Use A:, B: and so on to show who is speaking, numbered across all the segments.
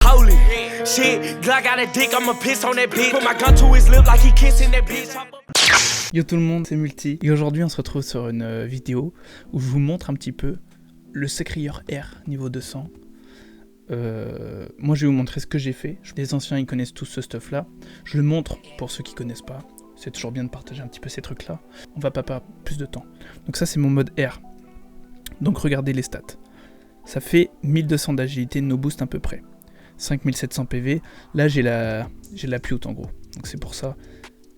A: holy. Shit, Glock got a dick, I'ma piss on that bitch. Put my gun to his lip like he kissing that bitch.
B: Yo tout le monde, c'est Multi. Et aujourd'hui on se retrouve sur une vidéo où je vous montre un petit peu le Sacrieur R niveau 200. Moi je vais vous montrer ce que j'ai fait. Les anciens ils connaissent tous ce stuff là. Je le montre pour ceux qui connaissent pas. C'est toujours bien de partager un petit peu ces trucs là. On va pas perdre plus de temps. Donc ça c'est mon mode R. Donc regardez les stats. Ça fait 1200 d'agilité, no boost à peu près. 5700 PV. Là j'ai la plus haute en gros. Donc c'est pour ça.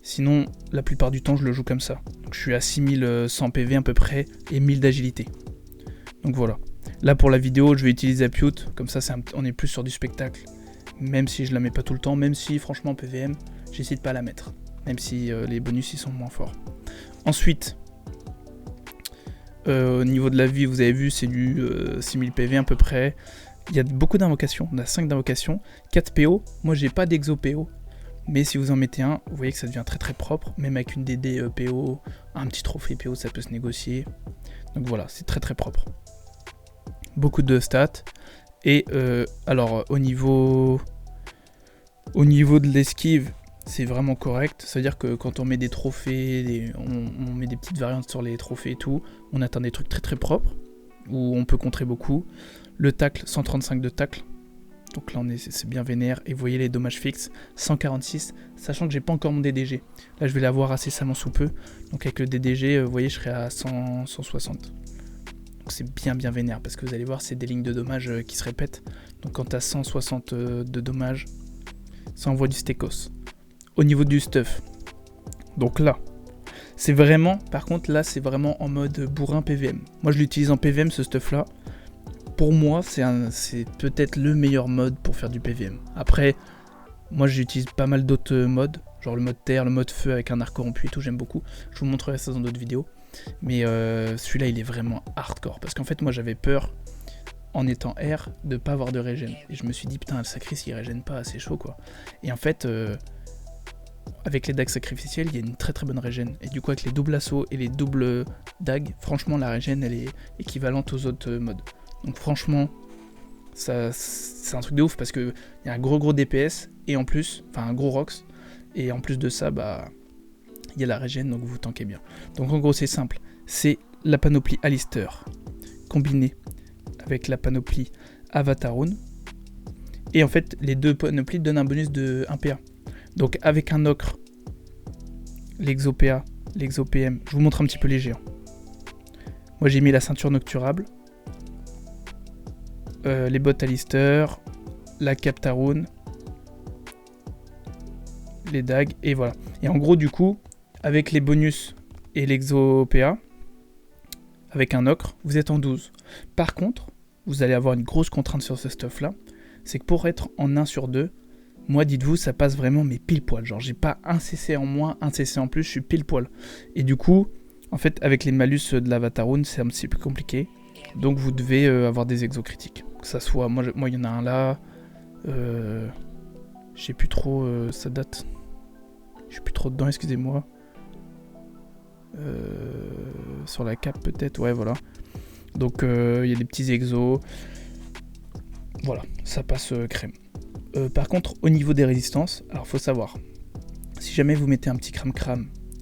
B: Sinon la plupart du temps je le joue comme ça. Donc je suis à 6100 PV à peu près et 1000 d'agilité. Donc voilà. Là pour la vidéo je vais utiliser Apute. Comme ça on est plus sur du spectacle. Même si je la mets pas tout le temps. Même si franchement PVM j'essaie de pas la mettre. Même si les bonus ils sont moins forts. Ensuite, au niveau de la vie, vous avez vu, c'est du 6000 PV à peu près. Il y a beaucoup d'invocations, on a 5 d'invocations, 4 PO. Moi j'ai pas d'exo PO, mais si vous en mettez un, vous voyez que ça devient très très propre. Même avec une DD PO, un petit trophée PO, ça peut se négocier. Donc voilà, c'est très très propre. Beaucoup de stats. Et alors au niveau de l'esquive, c'est vraiment correct, c'est-à-dire que quand on met des trophées, on met des petites variantes sur les trophées et tout, on atteint des trucs très très propres, où on peut contrer beaucoup. Le tacle, 135 de tacle, donc là c'est bien vénère, et vous voyez les dommages fixes, 146, sachant que j'ai pas encore mon DDG. Là je vais l'avoir incessamment sous peu, donc avec le DDG, vous voyez je serai à 160. Donc c'est bien vénère, parce que vous allez voir c'est des lignes de dommages qui se répètent, donc quand tu as 160 de dommages, ça envoie du stécos. Au niveau du stuff, donc là, c'est vraiment, par contre là c'est vraiment en mode bourrin PVM. Moi je l'utilise en PVM ce stuff là. Pour moi c'est peut-être le meilleur mode pour faire du PVM. Après, moi j'utilise pas mal d'autres modes, genre le mode terre, le mode feu avec un arc corrompu et tout, j'aime beaucoup. Je vous montrerai ça dans d'autres vidéos. Mais celui-là il est vraiment hardcore, parce qu'en fait moi j'avais peur, en étant R, de pas avoir de régène. Et je me suis dit putain le sacrifice il régène pas, c'est chaud quoi. Et en fait... avec les dagues sacrificielles, il y a une très très bonne régène. Et du coup, avec les doubles assauts et les doubles dagues, franchement, la régène, elle est équivalente aux autres modes. Donc franchement, ça, c'est un truc de ouf parce qu'il y a un gros DPS, et en plus, enfin un gros Rox, et en plus de ça, bah, il y a la régène, donc vous tankez bien. Donc en gros, c'est simple. C'est la panoplie Alistair, combinée avec la panoplie Avatarune. Et en fait, les deux panoplies donnent un bonus de 1 PA. Donc avec un ocre, l'exo PA, l'exo PM, je vous montre un petit peu les géants. Moi j'ai mis la ceinture nocturable, les bottes Alistair, la Captarune, les dagues, et voilà. Et en gros du coup, avec les bonus et l'exo PA, avec un ocre, vous êtes en 12. Par contre, vous allez avoir une grosse contrainte sur ce stuff là, c'est que pour être en 1 sur 2, moi, dites-vous, ça passe vraiment mais pile poil. Genre, j'ai pas un CC en moins, un CC en plus, je suis pile poil. Et du coup, en fait, avec les malus de l'Avatarune, c'est un petit peu plus compliqué. Donc, vous devez avoir des exos critiques. Que ça soit, moi, il y en a un là. Je sais plus trop, ça date. Je suis plus trop dedans, excusez-moi. Sur la cape, peut-être, ouais, voilà. Donc, il y a des petits exos. Voilà, ça passe crème. Par contre, au niveau des résistances, alors faut savoir, si jamais vous mettez un petit cram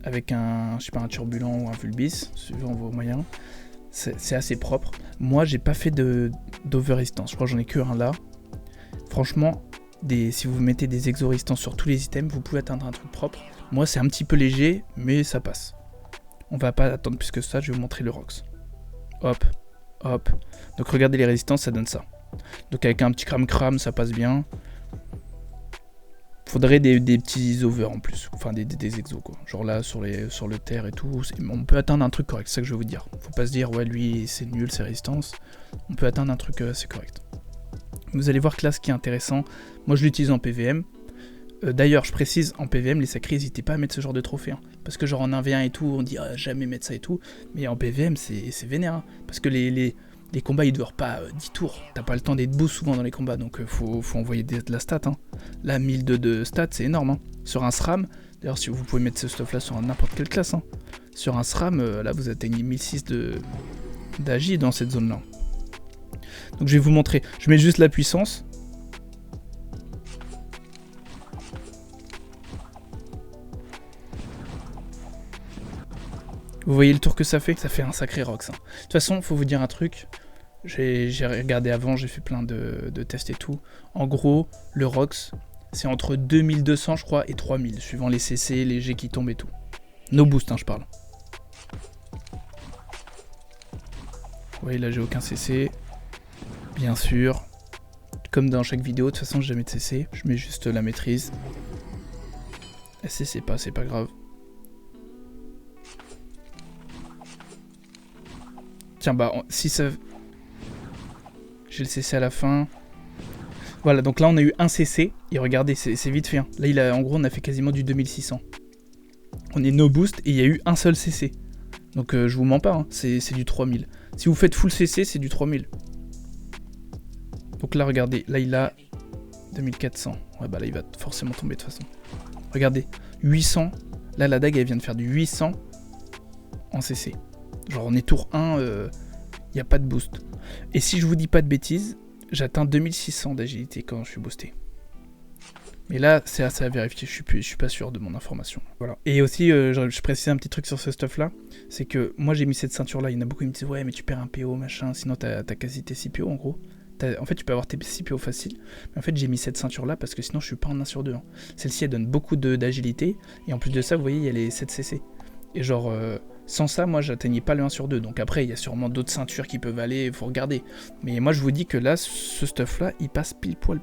B: avec un turbulent ou un vulbis, suivant vos moyens, c'est assez propre. Moi, j'ai pas fait d'over-résistance, je crois que j'en ai que un là. Franchement, si vous mettez des exo-résistances sur tous les items, vous pouvez atteindre un truc propre. Moi, c'est un petit peu léger, mais ça passe. On va pas attendre plus que ça, je vais vous montrer le Rox. Hop. Donc regardez les résistances, ça donne ça. Donc avec un petit cram, ça passe bien. Faudrait des petits over en plus, enfin des exos quoi. Genre là sur le terre et tout, on peut atteindre un truc correct, c'est ça que je vais vous dire. Faut pas se dire ouais lui c'est nul ses résistances. On peut atteindre un truc assez correct. Vous allez voir que là ce qui est intéressant, moi je l'utilise en PVM. D'ailleurs je précise, en PVM les sacrés n'hésitez pas à mettre ce genre de trophée. Hein, parce que genre en 1v1 et tout, on dit jamais mettre ça et tout. Mais en PVM c'est vénère. Hein, parce que les combats ils durent pas 10 tours, t'as pas le temps d'être beau souvent dans les combats, donc faut envoyer de la stat. Hein. Là 1002 de stats c'est énorme. Hein. Sur un SRAM, d'ailleurs si vous pouvez mettre ce stuff là sur n'importe quelle classe, hein. Sur un SRAM, là vous atteignez 1006 d'agi dans cette zone là. Donc je vais vous montrer, je mets juste la puissance, Vous voyez le tour que ça fait? Ça fait un sacré ROX. Hein. De toute façon, faut vous dire un truc. J'ai regardé avant, j'ai fait plein de tests et tout. En gros, le ROX, c'est entre 2200, je crois, et 3000, suivant les CC, les G qui tombent et tout. No boost, hein, je parle. Vous voyez, là, j'ai aucun CC. Bien sûr. Comme dans chaque vidéo, de toute façon, j'ai jamais de CC. Je mets juste la maîtrise. SCC pas, c'est pas grave. Tiens, bah, si ça... J'ai le CC à la fin. Voilà, donc là, on a eu un CC. Et regardez, c'est vite fait. Hein. Là, en gros, on a fait quasiment du 2600. On est no boost et il y a eu un seul CC. Donc, je vous mens pas, hein, c'est du 3000. Si vous faites full CC, c'est du 3000. Donc là, regardez. Là, il a 2400. Ouais, bah là, il va forcément tomber de toute façon. Regardez, 800. Là, la dague, elle vient de faire du 800 en CC. Genre, on est tour 1, il n'y a pas de boost. Et si je vous dis pas de bêtises, j'atteins 2600 d'agilité quand je suis boosté. Mais là, c'est assez à vérifier, je suis pas sûr de mon information. Voilà. Et aussi, je précise un petit truc sur ce stuff-là, c'est que moi, j'ai mis cette ceinture-là. Il y en a beaucoup qui me disent « Ouais, mais tu perds un PO, machin, sinon t'as quasi tes 6 PO, en gros. » En fait, tu peux avoir tes 6 PO faciles. Mais en fait, j'ai mis cette ceinture-là parce que sinon, je suis pas en 1 sur 2. Hein. Celle-ci, elle donne beaucoup d'agilité. Et en plus de ça, vous voyez, il y a les 7 CC. Et genre, sans ça, moi, j'atteignais pas le 1 sur 2. Donc après, il y a sûrement d'autres ceintures qui peuvent aller, il faut regarder. Mais moi, je vous dis que là, ce stuff-là, il passe pile poil.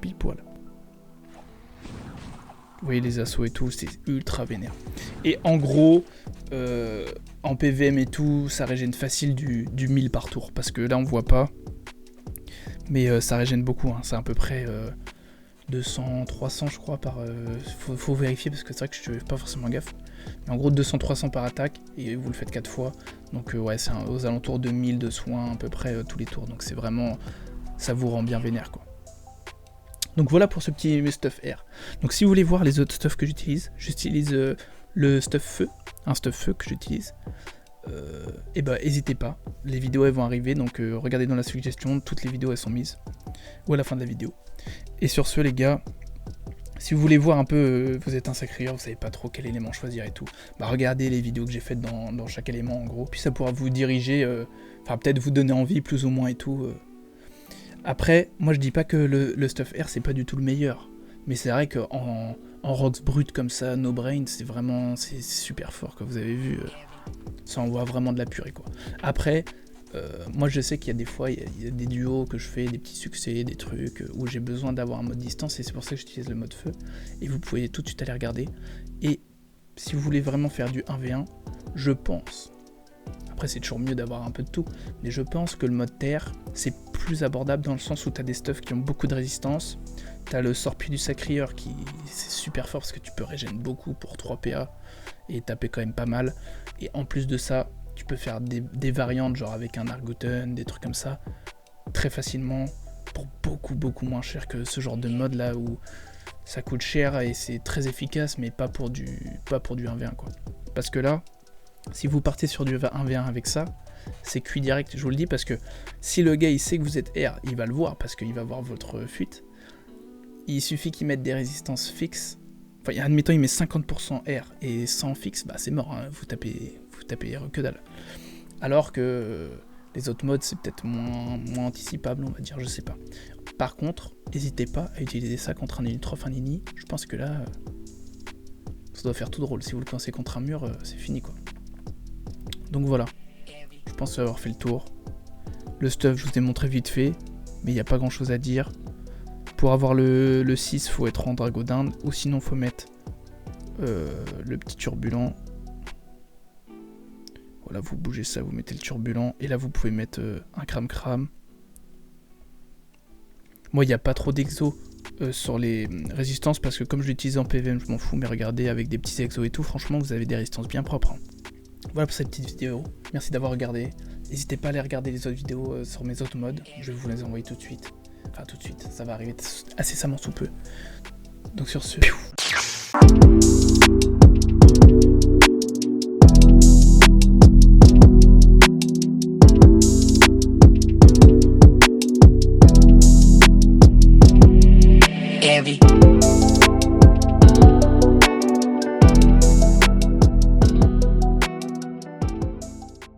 B: Vous voyez les assauts et tout, c'est ultra vénère. Et en gros, en PVM et tout, ça régène facile du 1000 par tour. Parce que là, on voit pas. Mais ça régène beaucoup, hein. C'est à peu près 200, 300 je crois par... faut vérifier parce que c'est vrai que je fais pas forcément gaffe. Mais en gros 200, 300 par attaque et vous le faites 4 fois. Donc ouais, c'est aux alentours de 1000 de soins à peu près tous les tours. Donc c'est vraiment... ça vous rend bien vénère quoi. Donc voilà pour ce petit stuff air. Donc si vous voulez voir les autres stuff que j'utilise le stuff feu. Un stuff feu que j'utilise. Et bah n'hésitez pas, les vidéos elles vont arriver, donc regardez dans la suggestion, toutes les vidéos elles sont mises, ou à la fin de la vidéo. Et sur ce les gars, si vous voulez voir un peu, vous êtes un sacrieur, vous savez pas trop quel élément choisir et tout, bah regardez les vidéos que j'ai faites dans chaque élément en gros, puis ça pourra vous diriger, enfin peut-être vous donner envie plus ou moins et tout. Après, moi je dis pas que le stuff air c'est pas du tout le meilleur, mais c'est vrai qu'en rocks brut comme ça, no brain, c'est super fort que vous avez vu. Ça envoie vraiment de la purée quoi. Après, moi je sais qu'il y a des fois, il y a des duos que je fais, des petits succès, des trucs où j'ai besoin d'avoir un mode distance et c'est pour ça que j'utilise le mode feu. Et vous pouvez tout de suite aller regarder. Et si vous voulez vraiment faire du 1v1, je pense, après c'est toujours mieux d'avoir un peu de tout, mais je pense que le mode terre, c'est plus abordable dans le sens où t'as des stuffs qui ont beaucoup de résistance. T'as le Sorpier du Sacrieur qui c'est super fort parce que tu peux régénérer beaucoup pour 3 PA et taper quand même pas mal. Et en plus de ça, tu peux faire des variantes genre avec un Argoten, des trucs comme ça, très facilement pour beaucoup moins cher que ce genre de mode là où ça coûte cher et c'est très efficace mais pas pour du 1v1 quoi. Parce que là, si vous partez sur du 1v1 avec ça, c'est cuit direct, je vous le dis, parce que si le gars il sait que vous êtes R, il va le voir parce qu'il va voir votre fuite. Il suffit qu'il mette des résistances fixes. Enfin, admettons, il met 50% R et 100 fixe, bah c'est mort, hein, vous tapez R que dalle. Alors que les autres modes, c'est peut-être moins anticipable, on va dire, je sais pas. Par contre, n'hésitez pas à utiliser ça contre un Unitrof, un Nini. Je pense que là, ça doit faire tout drôle. Si vous le coincez contre un mur, c'est fini quoi. Donc voilà, je pense avoir fait le tour. Le stuff, je vous ai montré vite fait, mais il n'y a pas grand chose à dire. Pour avoir le 6, faut être en drago d'Inde, ou sinon faut mettre le petit turbulent. Voilà, vous bougez ça, vous mettez le turbulent, et là vous pouvez mettre un cram. Moi, il n'y a pas trop d'exos sur les résistances, parce que comme je l'utilise en PVM, je m'en fous, mais regardez, avec des petits exos et tout, franchement, vous avez des résistances bien propres. Hein. Voilà pour cette petite vidéo, merci d'avoir regardé. N'hésitez pas à aller regarder les autres vidéos sur mes autres modes, je vais vous les envoyer tout de suite. Enfin tout de suite, ça va arriver incessamment sous peu. Donc sur ce...
C: Heavy.